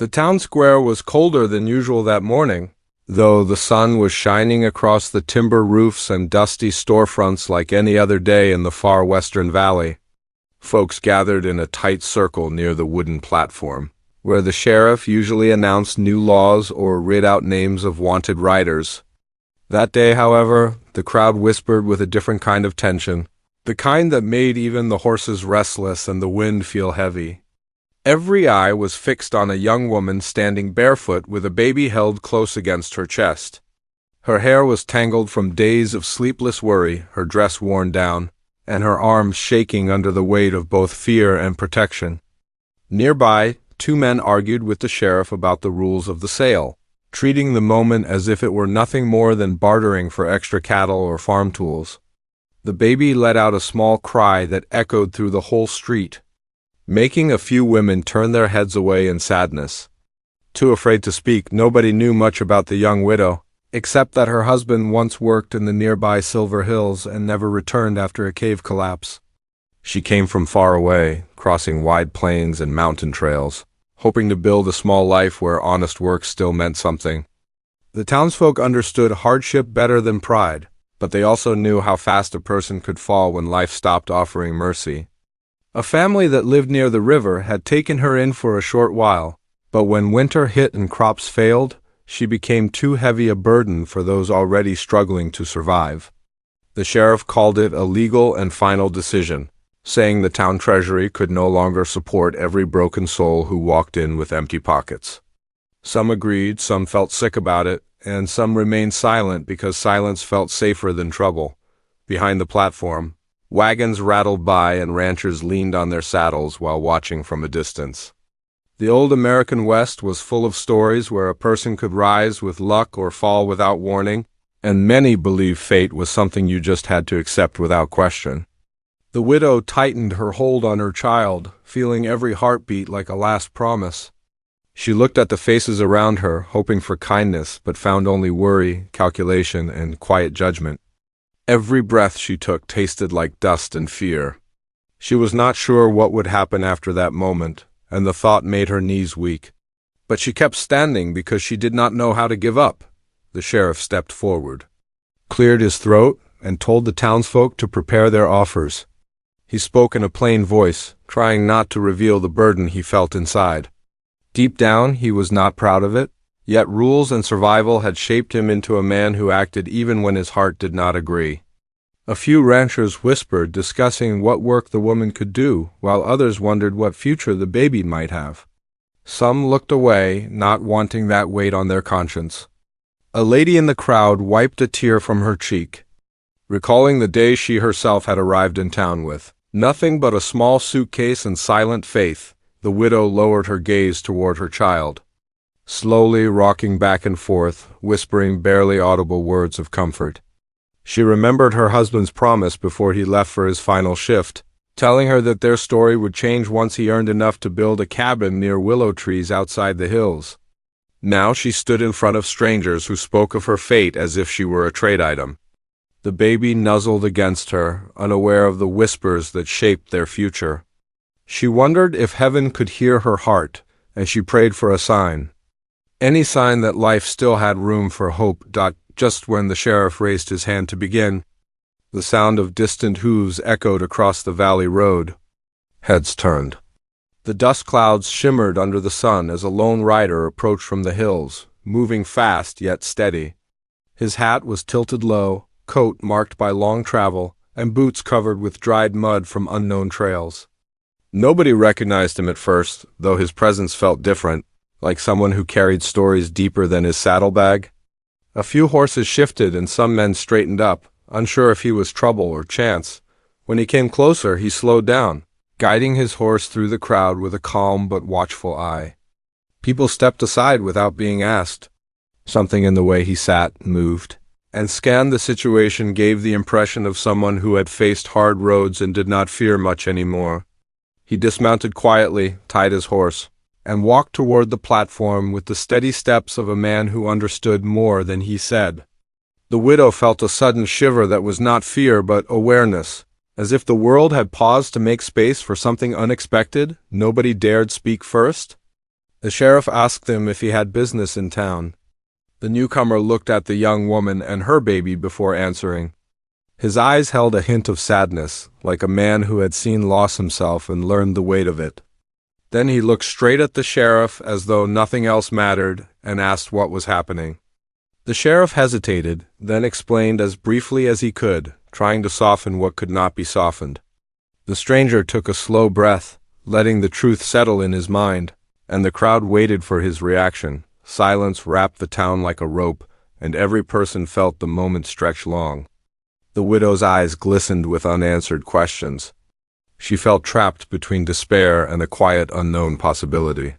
The town square was colder than usual that morning, though the sun was shining across the timber roofs and dusty storefronts like any other day in the far western valley. Folks gathered in a tight circle near the wooden platform, where the sheriff usually announced new laws or read out names of wanted riders. That day, however, the crowd whispered with a different kind of tension, the kind that made even the horses restless and the wind feel heavy. Every eye was fixed on a young woman standing barefoot with a baby held close against her chest. Her hair was tangled from days of sleepless worry, her dress worn down, and her arms shaking under the weight of both fear and protection. Nearby, two men argued with the sheriff about the rules of the sale, treating the moment as if it were nothing more than bartering for extra cattle or farm tools. The baby let out a small cry that echoed through the whole street, making a few women turn their heads away in sadness. Too afraid to speak, nobody knew much about the young widow, except that her husband once worked in the nearby Silver Hills and never returned after a cave collapse. She came from far away, crossing wide plains and mountain trails, hoping to build a small life where honest work still meant something. The townsfolk understood hardship better than pride, but they also knew how fast a person could fall when life stopped offering mercy. A family that lived near the river had taken her in for a short while, but when winter hit and crops failed, she became too heavy a burden for those already struggling to survive. The sheriff called it a legal and final decision, saying the town treasury could no longer support every broken soul who walked in with empty pockets. Some agreed, some felt sick about it, and some remained silent because silence felt safer than trouble. Behind the platform, wagons rattled by and ranchers leaned on their saddles while watching from a distance. The old American West was full of stories where a person could rise with luck or fall without warning, and many believed fate was something you just had to accept without question. The widow tightened her hold on her child, feeling every heartbeat like a last promise. She looked at the faces around her, hoping for kindness, but found only worry, calculation, and quiet judgment. Every breath she took tasted like dust and fear. She was not sure what would happen after that moment, and the thought made her knees weak. But she kept standing because she did not know how to give up. The sheriff stepped forward, cleared his throat, and told the townsfolk to prepare their offers. He spoke in a plain voice, trying not to reveal the burden he felt inside. Deep down, he was not proud of it, yet rules and survival had shaped him into a man who acted even when his heart did not agree. A few ranchers whispered, discussing what work the woman could do, while others wondered what future the baby might have. Some looked away, not wanting that weight on their conscience. A lady in the crowd wiped a tear from her cheek, recalling the day she herself had arrived in town with nothing but a small suitcase and silent faith. The widow lowered her gaze toward her child, slowly rocking back and forth, whispering barely audible words of comfort. She remembered her husband's promise before he left for his final shift, telling her that their story would change once he earned enough to build a cabin near willow trees outside the hills. Now she stood in front of strangers who spoke of her fate as if she were a trade item. The baby nuzzled against her, unaware of the whispers that shaped their future. She wondered if heaven could hear her heart, and she prayed for a sign. Any sign that life still had room for hope. Just when the sheriff raised his hand to begin, the sound of distant hooves echoed across the valley road. Heads turned. The dust clouds shimmered under the sun as a lone rider approached from the hills, moving fast yet steady. His hat was tilted low, coat marked by long travel, and boots covered with dried mud from unknown trails. Nobody recognized him at first, though his presence felt different, like someone who carried stories deeper than his saddlebag. A few horses shifted and some men straightened up, unsure if he was trouble or chance. When he came closer, he slowed down, guiding his horse through the crowd with a calm but watchful eye. People stepped aside without being asked. Something in the way he sat moved, and scanned the situation gave the impression of someone who had faced hard roads and did not fear much anymore. He dismounted quietly, tied his horse, and walked toward the platform with the steady steps of a man who understood more than he said. The widow felt a sudden shiver that was not fear but awareness, as if the world had paused to make space for something unexpected. Nobody dared speak first. The sheriff asked him if he had business in town. The newcomer looked at the young woman and her baby before answering. His eyes held a hint of sadness, like a man who had seen loss himself and learned the weight of it. Then he looked straight at the sheriff as though nothing else mattered and asked what was happening. The sheriff hesitated, then explained as briefly as he could, trying to soften what could not be softened. The stranger took a slow breath, letting the truth settle in his mind, and the crowd waited for his reaction. Silence wrapped the town like a rope, and every person felt the moment stretch long. The widow's eyes glistened with unanswered questions. She felt trapped between despair and a quiet unknown possibility.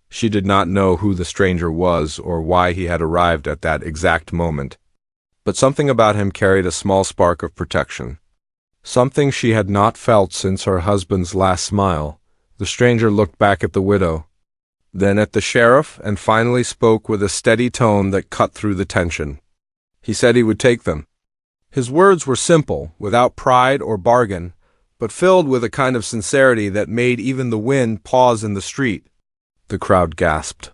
She did not know who the stranger was or why he had arrived at that exact moment. But something about him carried a small spark of protection. Something she had not felt since her husband's last smile. The stranger looked back at the widow, then at the sheriff, and finally spoke with a steady tone that cut through the tension. He said he would take them. His words were simple, without pride or bargain, but filled with a kind of sincerity that made even the wind pause in the street. The crowd gasped.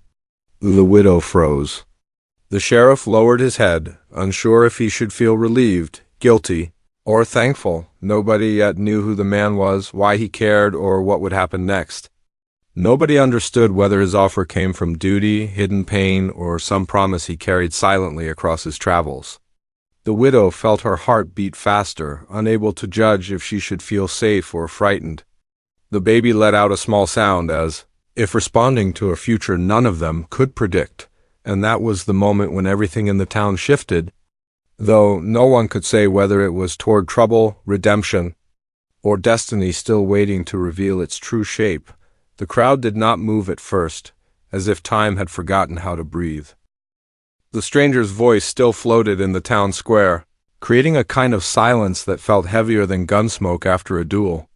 The widow froze. The sheriff lowered his head, unsure if he should feel relieved, guilty, or thankful. Nobody yet knew who the man was, why he cared, or what would happen next. Nobody understood whether his offer came from duty, hidden pain, or some promise he carried silently across his travels. The widow felt her heart beat faster, unable to judge if she should feel safe or frightened. The baby let out a small sound as if responding to a future none of them could predict, and that was the moment when everything in the town shifted, though no one could say whether it was toward trouble, redemption, or destiny still waiting to reveal its true shape. The crowd did not move at first, as if time had forgotten how to breathe. The stranger's voice still floated in the town square, creating a kind of silence that felt heavier than gun smoke after a duel.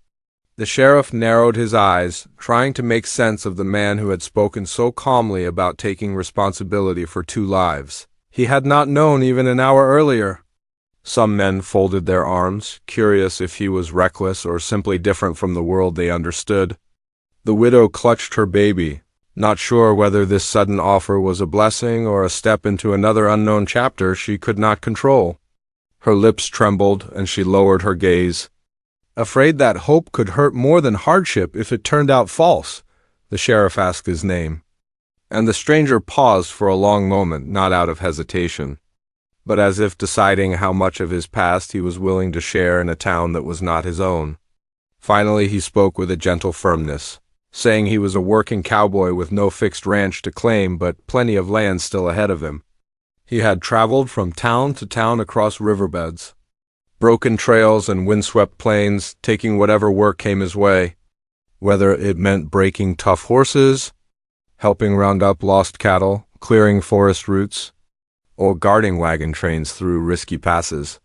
The sheriff narrowed his eyes, trying to make sense of the man who had spoken so calmly about taking responsibility for 2 lives. He had not known even an hour earlier. Some men folded their arms, curious if he was reckless or simply different from the world they understood. The widow clutched her baby, not sure whether this sudden offer was a blessing or a step into another unknown chapter she could not control. Her lips trembled, and she lowered her gaze. Afraid that hope could hurt more than hardship if it turned out false, the sheriff asked his name. And the stranger paused for a long moment, not out of hesitation, but as if deciding how much of his past he was willing to share in a town that was not his own. Finally he spoke with a gentle firmness, saying he was a working cowboy with no fixed ranch to claim but plenty of land still ahead of him. He had traveled from town to town across riverbeds, broken trails and windswept plains, taking whatever work came his way, whether it meant breaking tough horses, helping round up lost cattle, clearing forest routes, or guarding wagon trains through risky passes.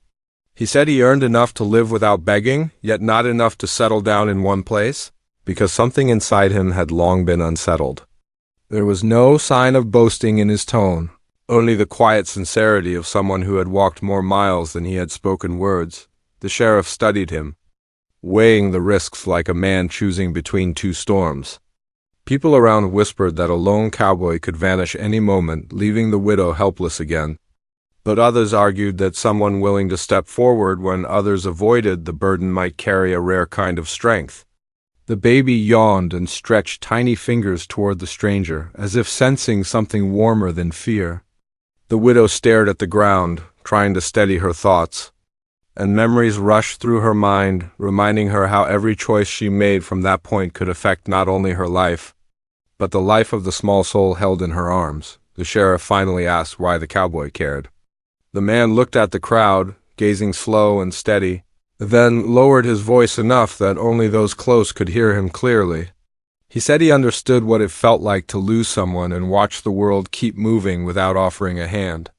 He said he earned enough to live without begging, yet not enough to settle down in one place, because something inside him had long been unsettled. There was no sign of boasting in his tone, only the quiet sincerity of someone who had walked more miles than he had spoken words. The sheriff studied him, weighing the risks like a man choosing between 2 storms. People around whispered that a lone cowboy could vanish any moment, leaving the widow helpless again. But others argued that someone willing to step forward when others avoided the burden might carry a rare kind of strength. The baby yawned and stretched tiny fingers toward the stranger, as if sensing something warmer than fear. The widow stared at the ground, trying to steady her thoughts, and memories rushed through her mind, reminding her how every choice she made from that point could affect not only her life, but the life of the small soul held in her arms. The sheriff finally asked why the cowboy cared. The man looked at the crowd, gazing slow and steady, then lowered his voice enough that only those close could hear him clearly. He said he understood what it felt like to lose someone and watch the world keep moving without offering a hand.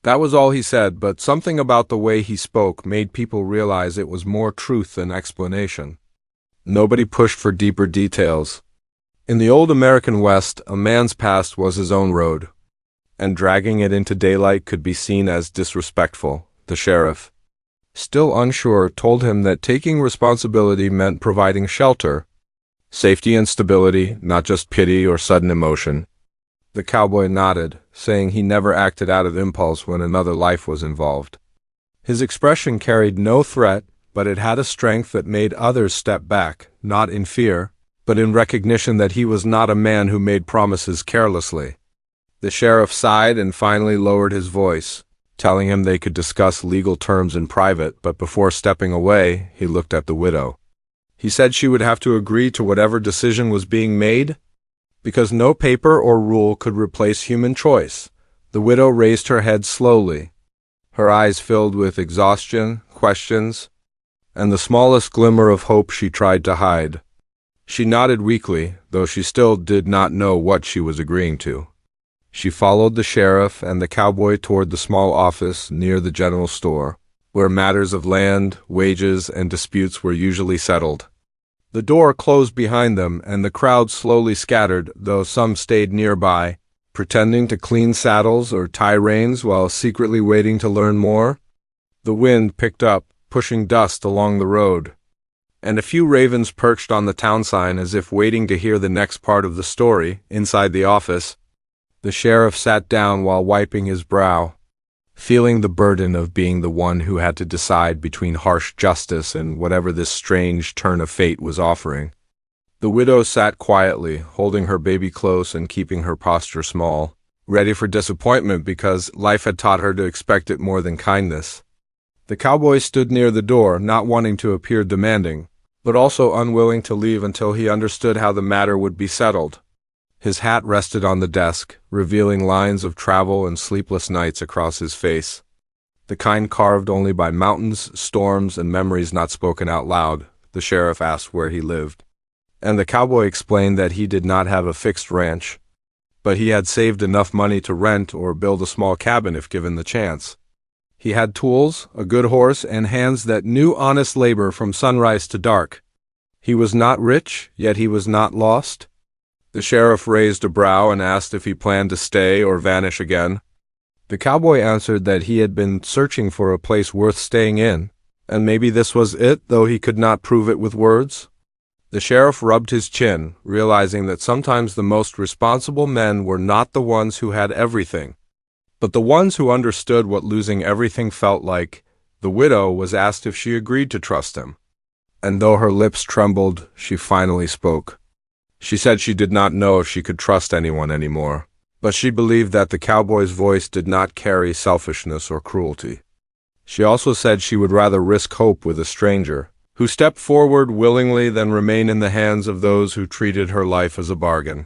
That was all he said, but something about the way he spoke made people realize it was more truth than explanation. Nobody pushed for deeper details. In the old American West, a man's past was his own road, and dragging it into daylight could be seen as disrespectful. The sheriff, still unsure, told him that taking responsibility meant providing shelter, Safety and stability, not just pity or sudden emotion. The cowboy nodded, saying he never acted out of impulse when another life was involved. His expression carried no threat, but it had a strength that made others step back, not in fear, but in recognition that he was not a man who made promises carelessly. The sheriff sighed and finally lowered his voice, telling him they could discuss legal terms in private, but before stepping away, he looked at the widow. He said she would have to agree to whatever decision was being made, because no paper or rule could replace human choice. The widow raised her head slowly, her eyes filled with exhaustion, questions, and the smallest glimmer of hope she tried to hide. She nodded weakly, though she still did not know what she was agreeing to. She followed the sheriff and the cowboy toward the small office near the general store, where matters of land, wages, and disputes were usually settled. The door closed behind them, and the crowd slowly scattered, though some stayed nearby, pretending to clean saddles or tie reins while secretly waiting to learn more. The wind picked up, pushing dust along the road, and a few ravens perched on the town sign as if waiting to hear the next part of the story. Inside the office, the sheriff sat down while wiping his brow, feeling the burden of being the one who had to decide between harsh justice and whatever this strange turn of fate was offering. The widow sat quietly, holding her baby close and keeping her posture small, ready for disappointment because life had taught her to expect it more than kindness. The cowboy stood near the door, not wanting to appear demanding, but also unwilling to leave until he understood how the matter would be settled. His hat rested on the desk, revealing lines of travel and sleepless nights across his face, the kind carved only by mountains, storms, and memories not spoken out loud. The sheriff asked where he lived, and the cowboy explained that he did not have a fixed ranch, but he had saved enough money to rent or build a small cabin if given the chance. He had tools, a good horse, and hands that knew honest labor from sunrise to dark. He was not rich, yet he was not lost. The sheriff raised a brow and asked if he planned to stay or vanish again. The cowboy answered that he had been searching for a place worth staying in, and maybe this was it, though he could not prove it with words. The sheriff rubbed his chin, realizing that sometimes the most responsible men were not the ones who had everything, but the ones who understood what losing everything felt like. The widow was asked if she agreed to trust him, and though her lips trembled, she finally spoke. She said she did not know if she could trust anyone anymore, but she believed that the cowboy's voice did not carry selfishness or cruelty. She also said she would rather risk hope with a stranger, who stepped forward willingly than remain in the hands of those who treated her life as a bargain.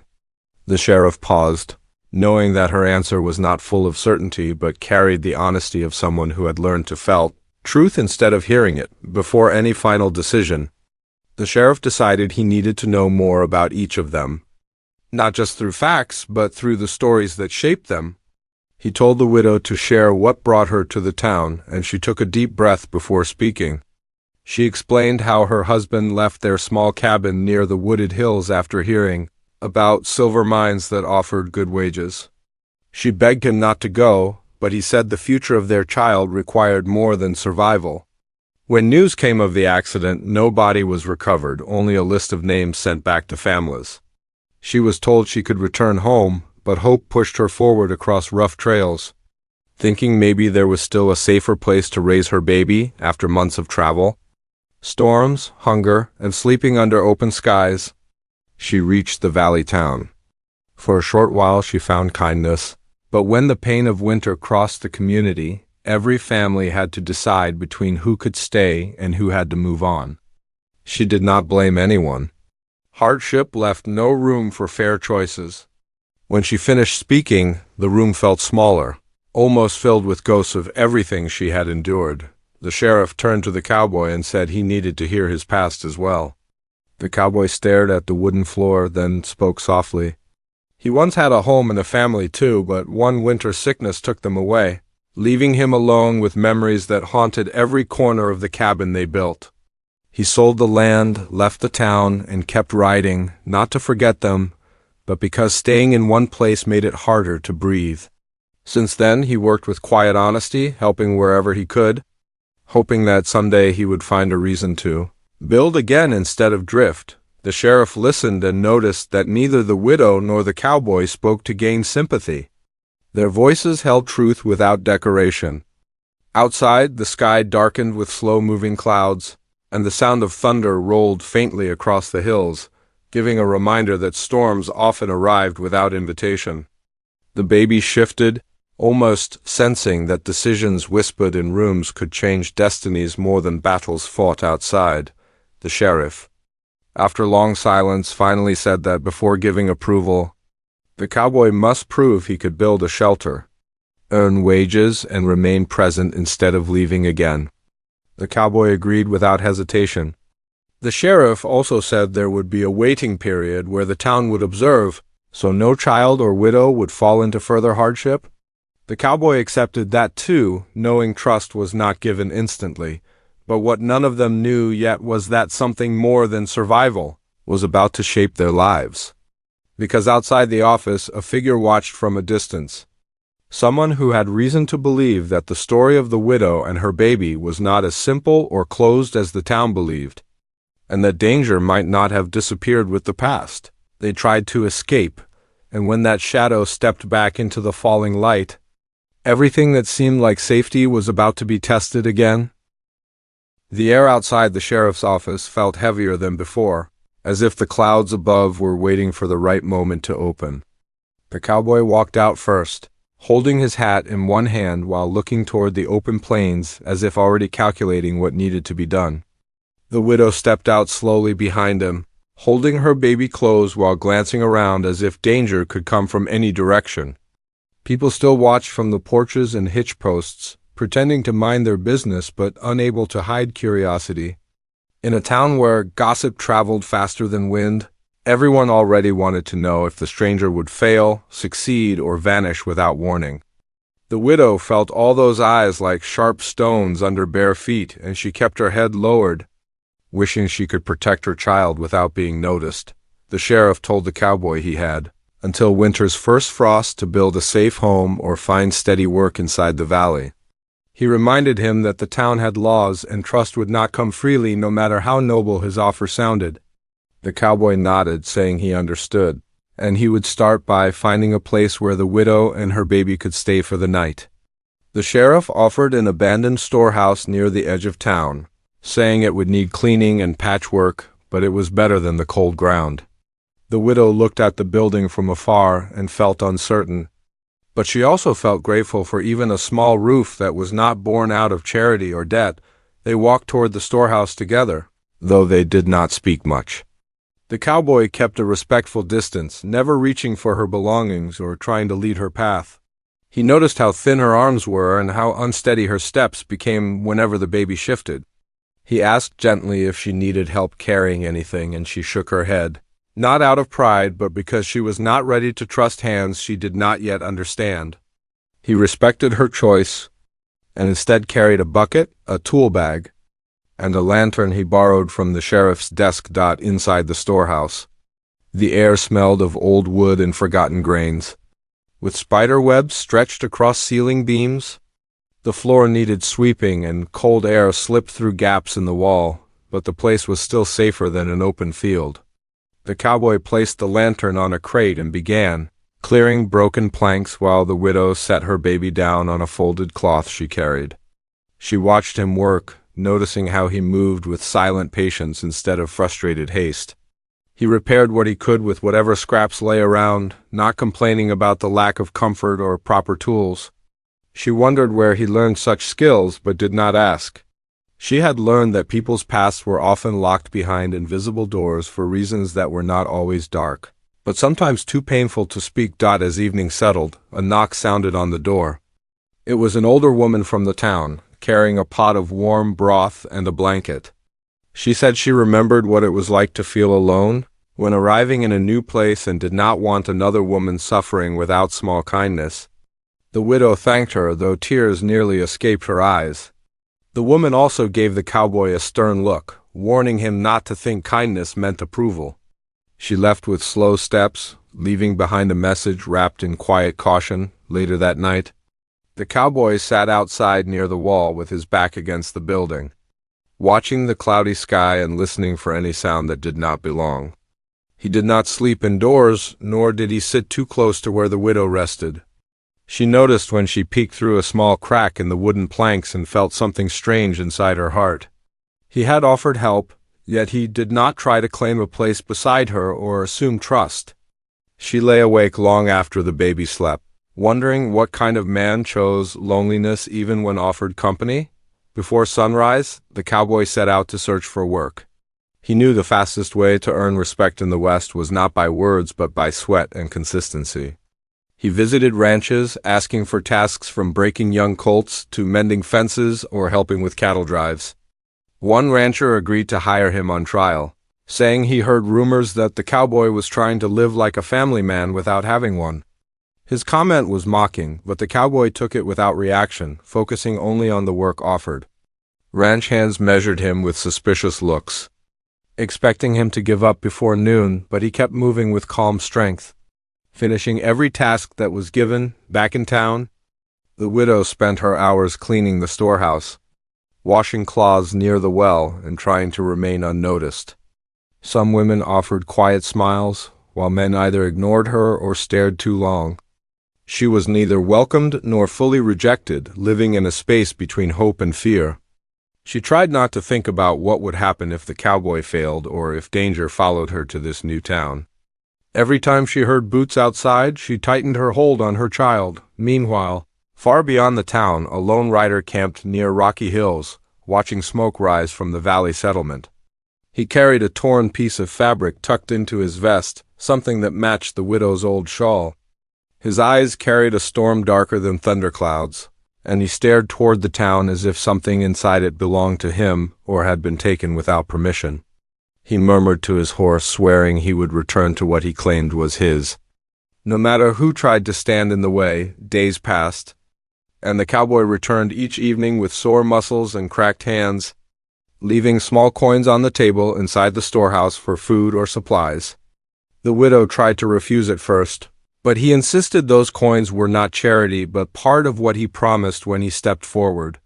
The sheriff paused, knowing that her answer was not full of certainty but carried the honesty of someone who had learned to felt truth instead of hearing it. Before any final decision, the sheriff decided he needed to know more about each of them, not just through facts, but through the stories that shaped them. He told the widow to share what brought her to the town, and she took a deep breath before speaking. She explained how her husband left their small cabin near the wooded hills after hearing about silver mines that offered good wages. She begged him not to go, but he said the future of their child required more than survival. When news came of the accident, no body was recovered, only a list of names sent back to families. She was told she could return home, but hope pushed her forward across rough trails, thinking maybe there was still a safer place to raise her baby after months of travel. Storms, hunger, and sleeping under open skies, she reached the valley town. For a short while she found kindness, but when the pain of winter crossed the community, every family had to decide between who could stay and who had to move on. She did not blame anyone. Hardship left no room for fair choices. When she finished speaking, the room felt smaller, almost filled with ghosts of everything she had endured. The sheriff turned to the cowboy and said he needed to hear his past as well. The cowboy stared at the wooden floor, then spoke softly. He once had a home and a family too, but one winter sickness took them away, leaving him alone with memories that haunted every corner of the cabin they built. He sold the land, left the town, and kept riding, not to forget them, but because staying in one place made it harder to breathe. Since then, he worked with quiet honesty, helping wherever he could, hoping that someday he would find a reason to build again instead of drift. The sheriff listened and noticed that neither the widow nor the cowboy spoke to gain sympathy. Their voices held truth without decoration. Outside, the sky darkened with slow-moving clouds, and the sound of thunder rolled faintly across the hills, giving a reminder that storms often arrived without invitation. The baby shifted, almost sensing that decisions whispered in rooms could change destinies more than battles fought outside. The sheriff, after long silence, finally said that before giving approval, the cowboy must prove he could build a shelter, earn wages, and remain present instead of leaving again. The cowboy agreed without hesitation. The sheriff also said there would be a waiting period where the town would observe, so no child or widow would fall into further hardship. The cowboy accepted that too, knowing trust was not given instantly. But what none of them knew yet was that something more than survival was about to shape their lives. Because outside the office, a figure watched from a distance. Someone who had reason to believe that the story of the widow and her baby was not as simple or closed as the town believed, and that danger might not have disappeared with the past. They tried to escape, and when that shadow stepped back into the falling light, everything that seemed like safety was about to be tested again. The air outside the sheriff's office felt heavier than before, as if the clouds above were waiting for the right moment to open. The cowboy walked out first, holding his hat in one hand while looking toward the open plains as if already calculating what needed to be done. The widow stepped out slowly behind him, holding her baby close while glancing around as if danger could come from any direction. People still watched from the porches and hitch posts, pretending to mind their business but unable to hide curiosity. In a town where gossip traveled faster than wind, everyone already wanted to know if the stranger would fail, succeed, or vanish without warning. The widow felt all those eyes like sharp stones under bare feet, and she kept her head lowered, wishing she could protect her child without being noticed. The sheriff told the cowboy he had until winter's first frost to build a safe home or find steady work inside the valley. He reminded him that the town had laws and trust would not come freely no matter how noble his offer sounded. The cowboy nodded, saying he understood, and he would start by finding a place where the widow and her baby could stay for the night. The sheriff offered an abandoned storehouse near the edge of town, saying it would need cleaning and patchwork, but it was better than the cold ground. The widow looked at the building from afar and felt uncertain, but she also felt grateful for even a small roof that was not born out of charity or debt. They walked toward the storehouse together, though they did not speak much. The cowboy kept a respectful distance, never reaching for her belongings or trying to lead her path. He noticed how thin her arms were and how unsteady her steps became whenever the baby shifted. He asked gently if she needed help carrying anything, and she shook her head. Not out of pride, but because she was not ready to trust hands she did not yet understand. He respected her choice, and instead carried a bucket, a tool bag, and a lantern he borrowed from the sheriff's desk inside the storehouse. The air smelled of old wood and forgotten grains. With spider webs stretched across ceiling beams, the floor needed sweeping and cold air slipped through gaps in the wall, but the place was still safer than an open field. The cowboy placed the lantern on a crate and began clearing broken planks while the widow set her baby down on a folded cloth she carried. She watched him work, noticing how he moved with silent patience instead of frustrated haste. He repaired what he could with whatever scraps lay around, not complaining about the lack of comfort or proper tools. She wondered where he learned such skills but did not ask. She had learned that people's pasts were often locked behind invisible doors for reasons that were not always dark, but sometimes too painful to speak. As evening settled, a knock sounded on the door. It was an older woman from the town, carrying a pot of warm broth and a blanket. She said she remembered what it was like to feel alone when arriving in a new place and did not want another woman suffering without small kindness. The widow thanked her, though tears nearly escaped her eyes. The woman also gave the cowboy a stern look, warning him not to think kindness meant approval. She left with slow steps, leaving behind a message wrapped in quiet caution. Later that night, the cowboy sat outside near the wall with his back against the building. watching the cloudy sky and listening for any sound that did not belong. He did not sleep indoors, nor did he sit too close to where the widow rested. She noticed when she peeked through a small crack in the wooden planks and felt something strange inside her heart. He had offered help, yet he did not try to claim a place beside her or assume trust. She lay awake long after the baby slept, wondering what kind of man chose loneliness even when offered company. Before sunrise, the cowboy set out to search for work. He knew the fastest way to earn respect in the West was not by words but by sweat and consistency. He visited ranches, asking for tasks from breaking young colts to mending fences or helping with cattle drives. One rancher agreed to hire him on trial, saying he heard rumors that the cowboy was trying to live like a family man without having one. His comment was mocking, but the cowboy took it without reaction, focusing only on the work offered. Ranch hands measured him with suspicious looks, expecting him to give up before noon, but he kept moving with calm strength, finishing every task that was given. Back in town, the widow spent her hours cleaning the storehouse, washing cloths near the well, and trying to remain unnoticed. Some women offered quiet smiles, while men either ignored her or stared too long. She was neither welcomed nor fully rejected, living in a space between hope and fear. She tried not to think about what would happen if the cowboy failed or if danger followed her to this new town. Every time she heard boots outside, she tightened her hold on her child. Meanwhile, far beyond the town, a lone rider camped near Rocky Hills, watching smoke rise from the valley settlement. He carried a torn piece of fabric tucked into his vest, something that matched the widow's old shawl. His eyes carried a storm darker than thunderclouds, and he stared toward the town as if something inside it belonged to him or had been taken without permission. He murmured to his horse, swearing he would return to what he claimed was his. No matter who tried to stand in the way, days passed, and the cowboy returned each evening with sore muscles and cracked hands, leaving small coins on the table inside the storehouse for food or supplies. The widow tried to refuse at first, but he insisted those coins were not charity but part of what he promised when he stepped forward.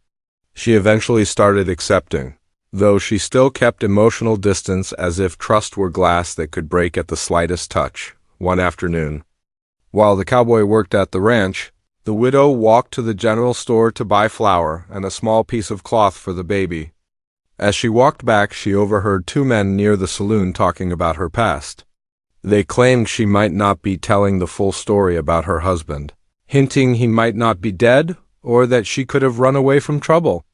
She eventually started accepting, though she still kept emotional distance as if trust were glass that could break at the slightest touch. One afternoon, while the cowboy worked at the ranch, the widow walked to the general store to buy flour and a small piece of cloth for the baby. As she walked back, she overheard two men near the saloon talking about her past. They claimed she might not be telling the full story about her husband, hinting he might not be dead or that she could have run away from trouble.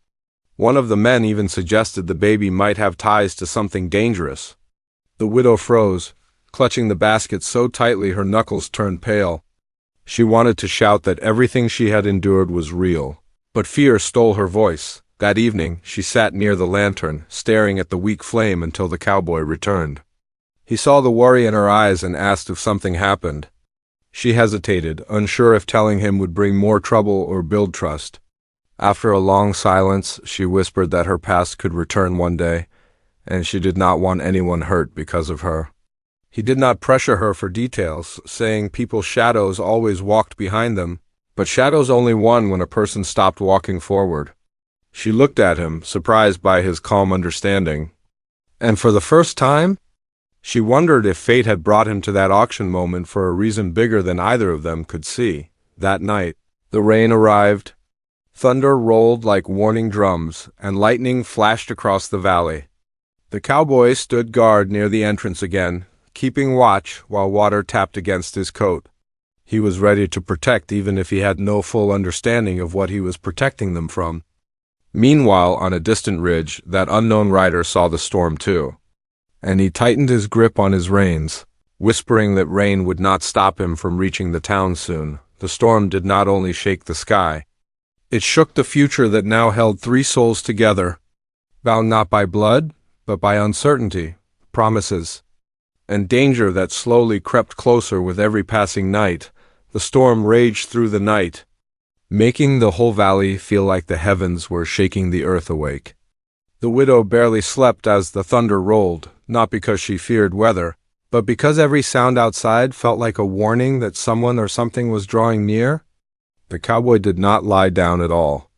One of the men even suggested the baby might have ties to something dangerous. The widow froze, clutching the basket so tightly her knuckles turned pale. She wanted to shout that everything she had endured was real, but fear stole her voice. That evening, she sat near the lantern, staring at the weak flame until the cowboy returned. He saw the worry in her eyes and asked if something happened. She hesitated, unsure if telling him would bring more trouble or build trust. After a long silence, she whispered that her past could return one day, and she did not want anyone hurt because of her. He did not pressure her for details, saying people's shadows always walked behind them, but shadows only won when a person stopped walking forward. She looked at him, surprised by his calm understanding. And for the first time, she wondered if fate had brought him to that auction moment for a reason bigger than either of them could see. That night, the rain arrived. Thunder rolled like warning drums, and lightning flashed across the valley. The cowboy stood guard near the entrance again, keeping watch while water tapped against his coat. He was ready to protect even if he had no full understanding of what he was protecting them from. Meanwhile, on a distant ridge, that unknown rider saw the storm too, and he tightened his grip on his reins, whispering that rain would not stop him from reaching the town soon. The storm did not only shake the sky, it shook the future that now held three souls together, bound not by blood, but by uncertainty, promises, and danger that slowly crept closer with every passing night. The storm raged through the night, making the whole valley feel like the heavens were shaking the earth awake. The widow barely slept as the thunder rolled, not because she feared weather, but because every sound outside felt like a warning that someone or something was drawing near. The cowboy did not lie down at all.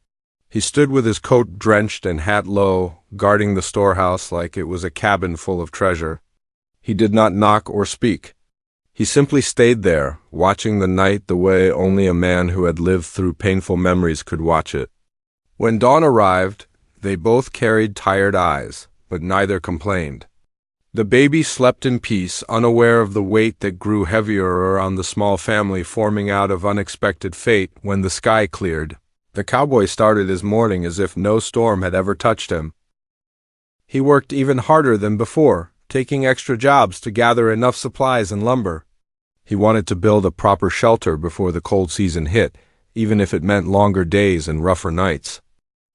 He stood with his coat drenched and hat low, guarding the storehouse like it was a cabin full of treasure. He did not knock or speak. He simply stayed there, watching the night the way only a man who had lived through painful memories could watch it. When dawn arrived, they both carried tired eyes, but neither complained. The baby slept in peace, unaware of the weight that grew heavier around the small family forming out of unexpected fate. When the sky cleared, the cowboy started his morning as if no storm had ever touched him. He worked even harder than before, taking extra jobs to gather enough supplies and lumber. He wanted to build a proper shelter before the cold season hit, even if it meant longer days and rougher nights.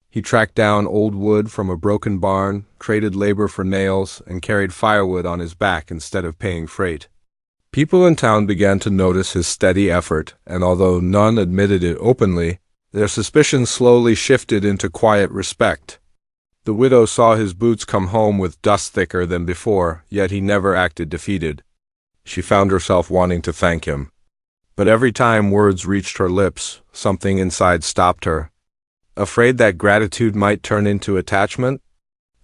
He tracked down old wood from a broken barn, traded labor for nails, and carried firewood on his back instead of paying freight. People in town began to notice his steady effort, and although none admitted it openly, their suspicions slowly shifted into quiet respect. The widow saw his boots come home with dust thicker than before, yet he never acted defeated. She found herself wanting to thank him. But every time words reached her lips, something inside stopped her. Afraid that gratitude might turn into attachment,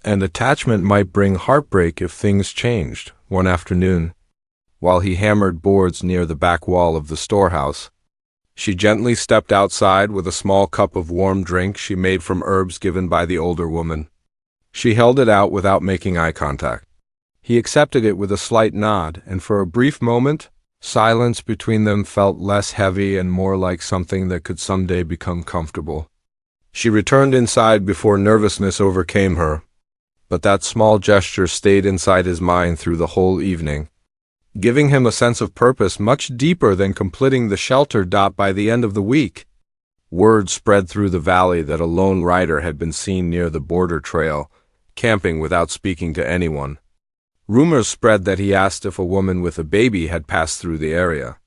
and attachment might bring heartbreak if things changed. One afternoon, while he hammered boards near the back wall of the storehouse, she gently stepped outside with a small cup of warm drink she made from herbs given by the older woman. She held it out without making eye contact. He accepted it with a slight nod, and for a brief moment, silence between them felt less heavy and more like something that could someday become comfortable. She returned inside before nervousness overcame her, but that small gesture stayed inside his mind through the whole evening, giving him a sense of purpose much deeper than completing the shelter. By the end of the week, word spread through the valley that a lone rider had been seen near the border trail, camping without speaking to anyone. Rumors spread that he asked if a woman with a baby had passed through the area.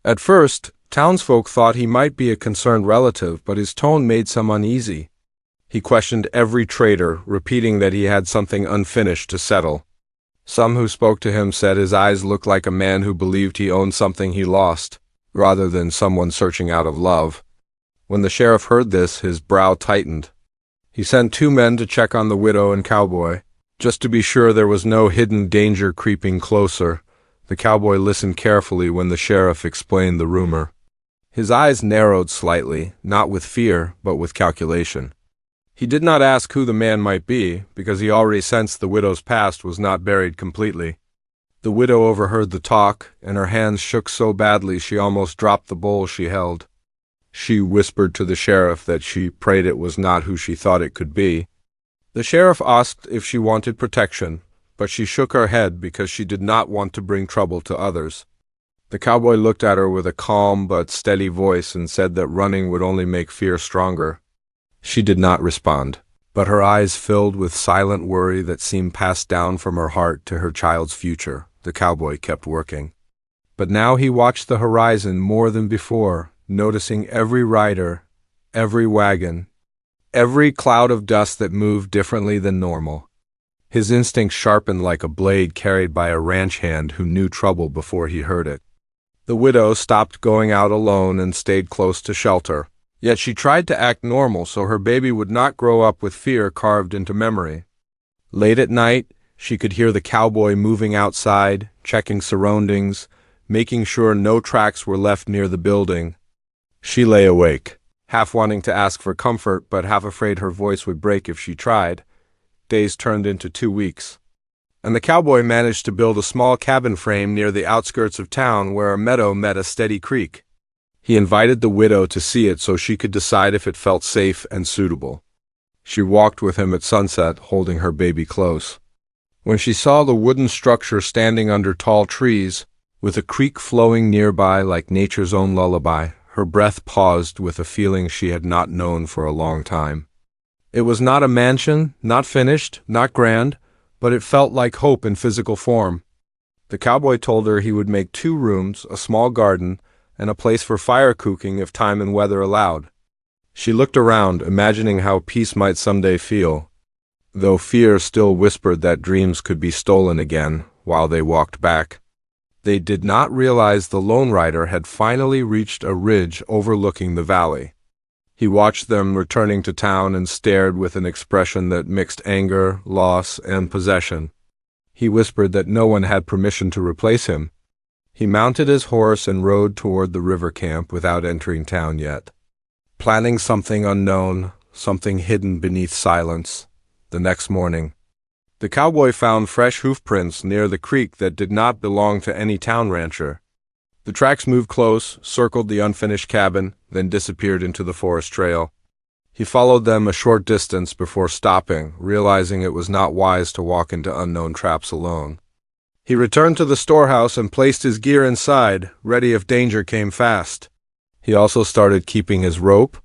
At first, townsfolk thought he might be a concerned relative, but his tone made some uneasy. He questioned every trader, repeating that he had something unfinished to settle. Some who spoke to him said his eyes looked like a man who believed he owned something he lost, rather than someone searching out of love. When the sheriff heard this, his brow tightened. He sent 2 men to check on the widow and cowboy, just to be sure there was no hidden danger creeping closer. The cowboy listened carefully when the sheriff explained the rumor. His eyes narrowed slightly, not with fear, but with calculation. He did not ask who the man might be, because he already sensed the widow's past was not buried completely. The widow overheard the talk, and her hands shook so badly she almost dropped the bowl she held. She whispered to the sheriff that she prayed it was not who she thought it could be. The sheriff asked if she wanted protection, but she shook her head because she did not want to bring trouble to others. The cowboy looked at her with a calm but steady voice and said that running would only make fear stronger. She did not respond, but her eyes filled with silent worry that seemed passed down from her heart to her child's future. The cowboy kept working. But now he watched the horizon more than before, noticing every rider, every wagon, every cloud of dust that moved differently than normal. His instinct sharpened like a blade carried by a ranch hand who knew trouble before he heard it. The widow stopped going out alone and stayed close to shelter. Yet she tried to act normal so her baby would not grow up with fear carved into memory. Late at night, she could hear the cowboy moving outside, checking surroundings, making sure no tracks were left near the building. She lay awake, half wanting to ask for comfort but half afraid her voice would break if she tried. Days turned into 2 weeks, and the cowboy managed to build a small cabin frame near the outskirts of town where a meadow met a steady creek. He invited the widow to see it so she could decide if it felt safe and suitable. She walked with him at sunset, holding her baby close. When she saw the wooden structure standing under tall trees, with a creek flowing nearby like nature's own lullaby, her breath paused with a feeling she had not known for a long time. It was not a mansion, not finished, not grand, but it felt like hope in physical form. The cowboy told her he would make 2 rooms, a small garden, and a place for fire cooking if time and weather allowed. She looked around, imagining how peace might someday feel, though fear still whispered that dreams could be stolen again. While they walked back, they did not realize the lone rider had finally reached a ridge overlooking the valley. He watched them returning to town and stared with an expression that mixed anger, loss, and possession. He whispered that no one had permission to replace him. He mounted his horse and rode toward the river camp without entering town yet, planning something unknown, something hidden beneath silence. The next morning, the cowboy found fresh hoof prints near the creek that did not belong to any town rancher. The tracks moved close, circled the unfinished cabin, then disappeared into the forest trail. He followed them a short distance before stopping, realizing it was not wise to walk into unknown traps alone. He returned to the storehouse and placed his gear inside, ready if danger came fast. He also started keeping his rope,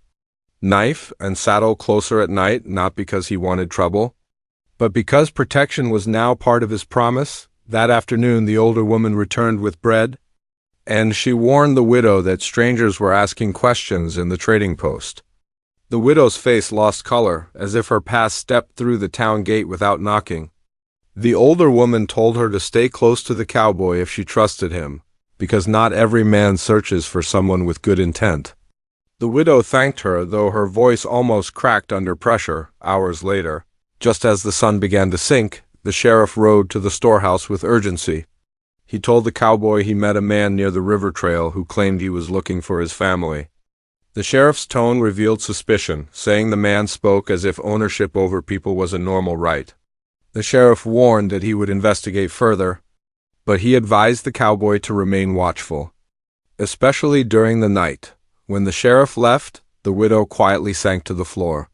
knife, and saddle closer at night, not because he wanted trouble, but because protection was now part of his promise. That afternoon the older woman returned with bread, and she warned the widow that strangers were asking questions in the trading post. The widow's face lost color, as if her past stepped through the town gate without knocking. The older woman told her to stay close to the cowboy if she trusted him, because not every man searches for someone with good intent. The widow thanked her, though her voice almost cracked under pressure. Hours later, just as the sun began to sink, the sheriff rode to the storehouse with urgency. He told the cowboy he met a man near the river trail who claimed he was looking for his family. The sheriff's tone revealed suspicion, saying the man spoke as if ownership over people was a normal right. The sheriff warned that he would investigate further, but he advised the cowboy to remain watchful, especially during the night. When the sheriff left, the widow quietly sank to the floor,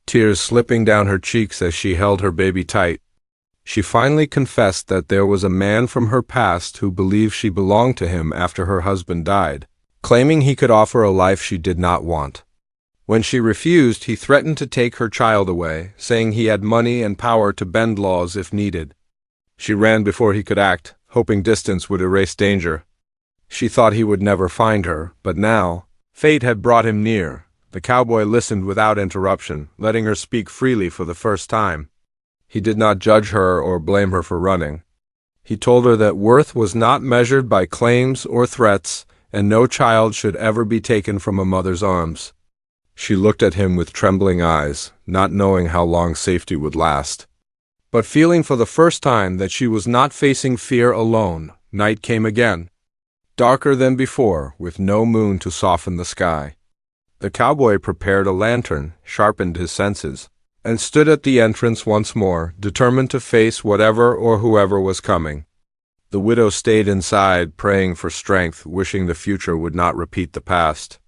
tears slipping down her cheeks as she held her baby tight. She finally confessed that there was a man from her past who believed she belonged to him after her husband died, claiming he could offer a life she did not want. When she refused, he threatened to take her child away, saying he had money and power to bend laws if needed. She ran before he could act, hoping distance would erase danger. She thought he would never find her, but now, fate had brought him near. The cowboy listened without interruption, letting her speak freely for the first time. He did not judge her or blame her for running. He told her that worth was not measured by claims or threats, and no child should ever be taken from a mother's arms. She looked at him with trembling eyes, not knowing how long safety would last, but feeling for the first time that she was not facing fear alone. Night came again, darker than before, with no moon to soften the sky. The cowboy prepared a lantern, sharpened his senses, and stood at the entrance once more, determined to face whatever or whoever was coming. The widow stayed inside, praying for strength, wishing the future would not repeat the past.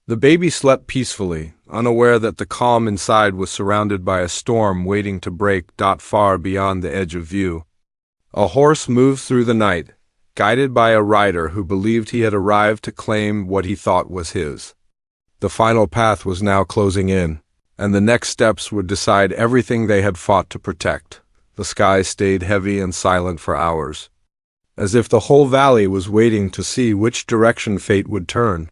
The baby slept peacefully, unaware that the calm inside was surrounded by a storm waiting to break far beyond the edge of view. A horse moved through the night, guided by a rider who believed he had arrived to claim what he thought was his. The final path was now closing in, and the next steps would decide everything they had fought to protect. The sky stayed heavy and silent for hours, as if the whole valley was waiting to see which direction fate would turn.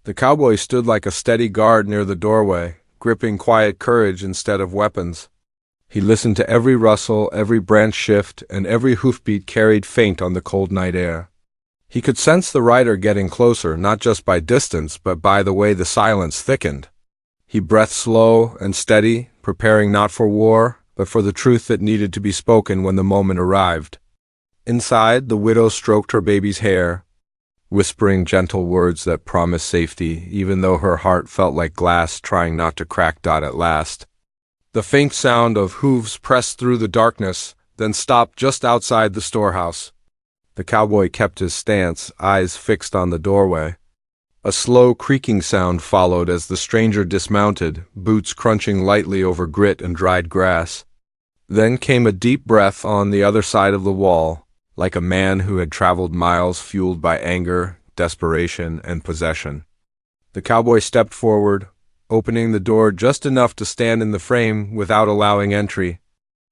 The cowboy stood like a steady guard near the doorway, gripping quiet courage instead of weapons. He listened to every rustle, every branch shift, and every hoofbeat carried faint on the cold night air. He could sense the rider getting closer, not just by distance, but by the way the silence thickened. He breathed slow and steady, preparing not for war, but for the truth that needed to be spoken when the moment arrived. Inside, the widow stroked her baby's hair, whispering gentle words that promised safety, even though her heart felt like glass trying not to crack at last. The faint sound of hooves pressed through the darkness, then stopped just outside the storehouse. The cowboy kept his stance, eyes fixed on the doorway. A slow creaking sound followed as the stranger dismounted, boots crunching lightly over grit and dried grass. Then came a deep breath on the other side of the wall, like a man who had traveled miles fueled by anger, desperation, and possession. The cowboy stepped forward, opening the door just enough to stand in the frame without allowing entry.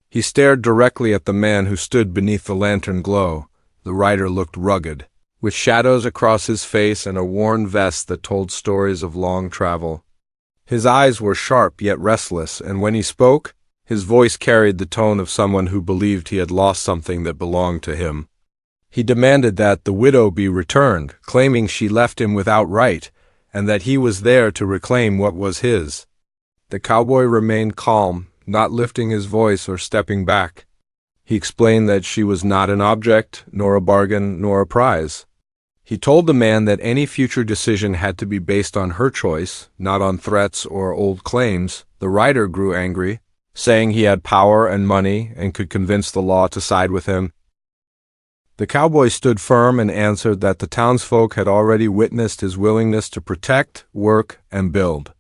He stared directly at the man who stood beneath the lantern glow. The rider looked rugged, with shadows across his face and a worn vest that told stories of long travel. His eyes were sharp yet restless, and when he spoke, his voice carried the tone of someone who believed he had lost something that belonged to him. He demanded that the widow be returned, claiming she left him without right, and that he was there to reclaim what was his. The cowboy remained calm, not lifting his voice or stepping back. He explained that she was not an object, nor a bargain, nor a prize. He told the man that any future decision had to be based on her choice, not on threats or old claims. The rider grew angry, saying he had power and money and could convince the law to side with him. The cowboy stood firm and answered that the townsfolk had already witnessed his willingness to protect, work, and build.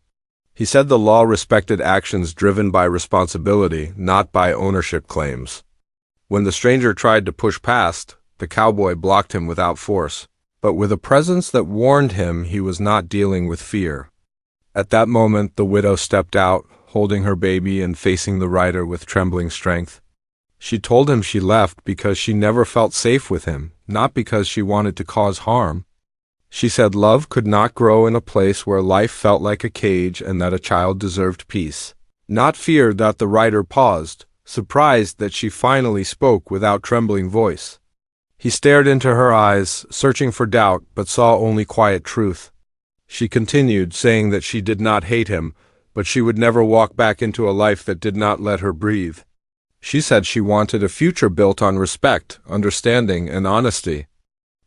He said the law respected actions driven by responsibility, not by ownership claims. When the stranger tried to push past, the cowboy blocked him without force, but with a presence that warned him he was not dealing with fear. At that moment, the widow stepped out, holding her baby and facing the rider with trembling strength. She told him she left because she never felt safe with him, not because she wanted to cause harm. She said love could not grow in a place where life felt like a cage and that a child deserved peace. Not fear. The rider paused, surprised that she finally spoke without trembling voice. He stared into her eyes, searching for doubt, but saw only quiet truth. She continued, saying that she did not hate him, but she would never walk back into a life that did not let her breathe. She said she wanted a future built on respect, understanding, and honesty.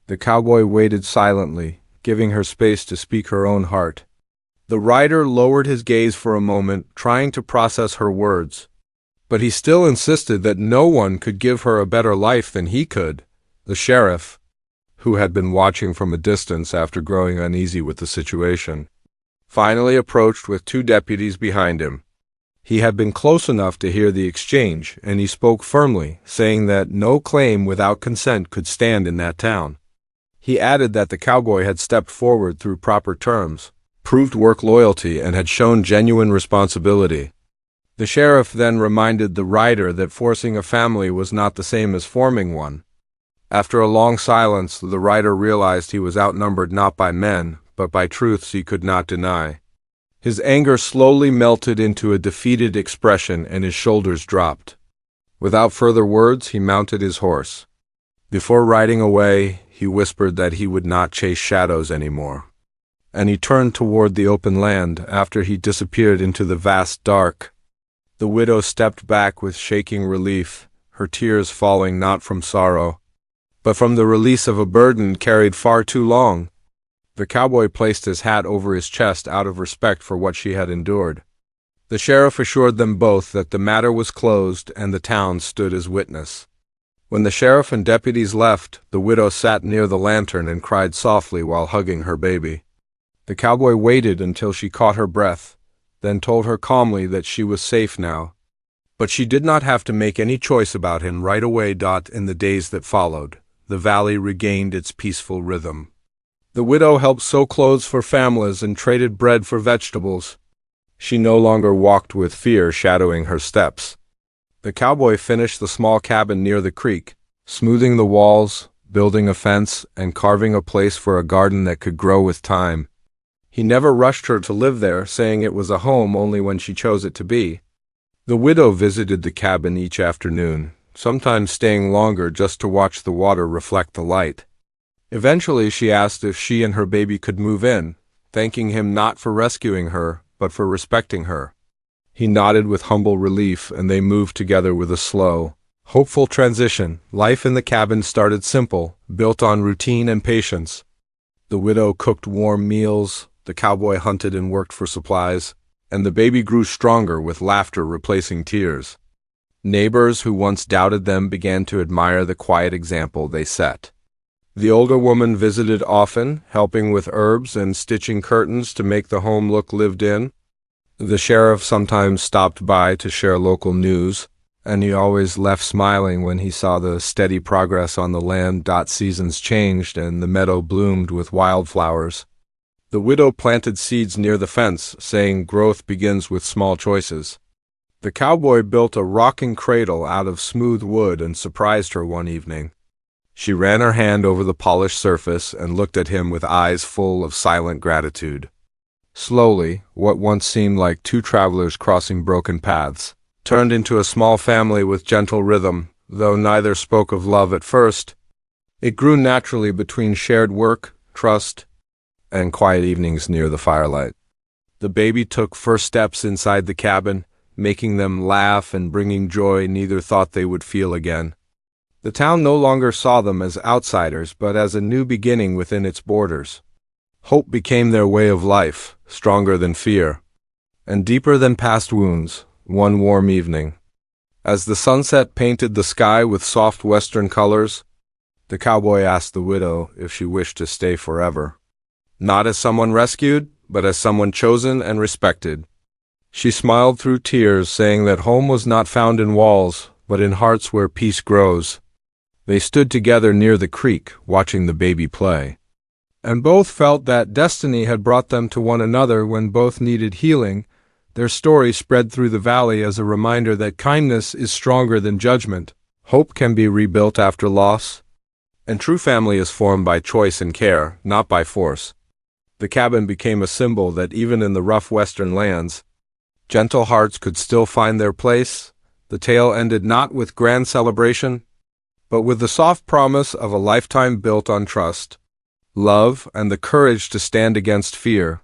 The cowboy waited silently, giving her space to speak her own heart. The rider lowered his gaze for a moment, trying to process her words. But he still insisted that no one could give her a better life than he could. The sheriff, who had been watching from a distance after growing uneasy with the situation, finally approached with 2 deputies behind him. He had been close enough to hear the exchange, and he spoke firmly, saying that no claim without consent could stand in that town. He added that the cowboy had stepped forward through proper terms, proved work loyalty, and had shown genuine responsibility. The sheriff then reminded the rider that forcing a family was not the same as forming one. After a long silence, the rider realized he was outnumbered not by men, but by truths he could not deny. His anger slowly melted into a defeated expression and his shoulders dropped. Without further words, he mounted his horse. Before riding away, he whispered that he would not chase shadows anymore. And he turned toward the open land after he disappeared into the vast dark. The widow stepped back with shaking relief, her tears falling not from sorrow, but from the release of a burden carried far too long. The cowboy placed his hat over his chest out of respect for what she had endured. The sheriff assured them both that the matter was closed and the town stood as witness. When the sheriff and deputies left, the widow sat near the lantern and cried softly while hugging her baby. The cowboy waited until she caught her breath, then told her calmly that she was safe now. But she did not have to make any choice about him right away. In the days that followed, the valley regained its peaceful rhythm. The widow helped sew clothes for families and traded bread for vegetables. She no longer walked with fear shadowing her steps. The cowboy finished the small cabin near the creek, smoothing the walls, building a fence, and carving a place for a garden that could grow with time. He never rushed her to live there, saying it was a home only when she chose it to be. The widow visited the cabin each afternoon, sometimes staying longer just to watch the water reflect the light. Eventually, she asked if she and her baby could move in, thanking him not for rescuing her, but for respecting her. He nodded with humble relief, and they moved together with a slow, hopeful transition. Life in the cabin started simple, built on routine and patience. The widow cooked warm meals, the cowboy hunted and worked for supplies, and the baby grew stronger with laughter replacing tears. Neighbors who once doubted them began to admire the quiet example they set. The older woman visited often, helping with herbs and stitching curtains to make the home look lived in. The sheriff sometimes stopped by to share local news, and he always left smiling when he saw the steady progress on the land. Seasons changed and the meadow bloomed with wildflowers. The widow planted seeds near the fence, saying growth begins with small choices. The cowboy built a rocking cradle out of smooth wood and surprised her one evening. She ran her hand over the polished surface and looked at him with eyes full of silent gratitude. Slowly, what once seemed like 2 travelers crossing broken paths turned into a small family with gentle rhythm, though neither spoke of love at first. It grew naturally between shared work, trust, and quiet evenings near the firelight. The baby took first steps inside the cabin, making them laugh and bringing joy neither thought they would feel again. The town no longer saw them as outsiders, but as a new beginning within its borders. Hope became their way of life, stronger than fear, and deeper than past wounds, one warm evening. As the sunset painted the sky with soft western colors, the cowboy asked the widow if she wished to stay forever. Not as someone rescued, but as someone chosen and respected. She smiled through tears, saying that home was not found in walls, but in hearts where peace grows. They stood together near the creek, watching the baby play. And both felt that destiny had brought them to one another when both needed healing. Their story spread through the valley as a reminder that kindness is stronger than judgment. Hope can be rebuilt after loss, and true family is formed by choice and care, not by force. The cabin became a symbol that even in the rough western lands, gentle hearts could still find their place. The tale ended not with grand celebration, but with the soft promise of a lifetime built on trust, love, and the courage to stand against fear.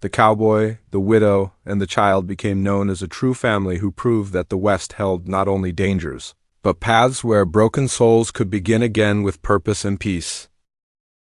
The cowboy, the widow, and the child became known as a true family who proved that the West held not only dangers, but paths where broken souls could begin again with purpose and peace.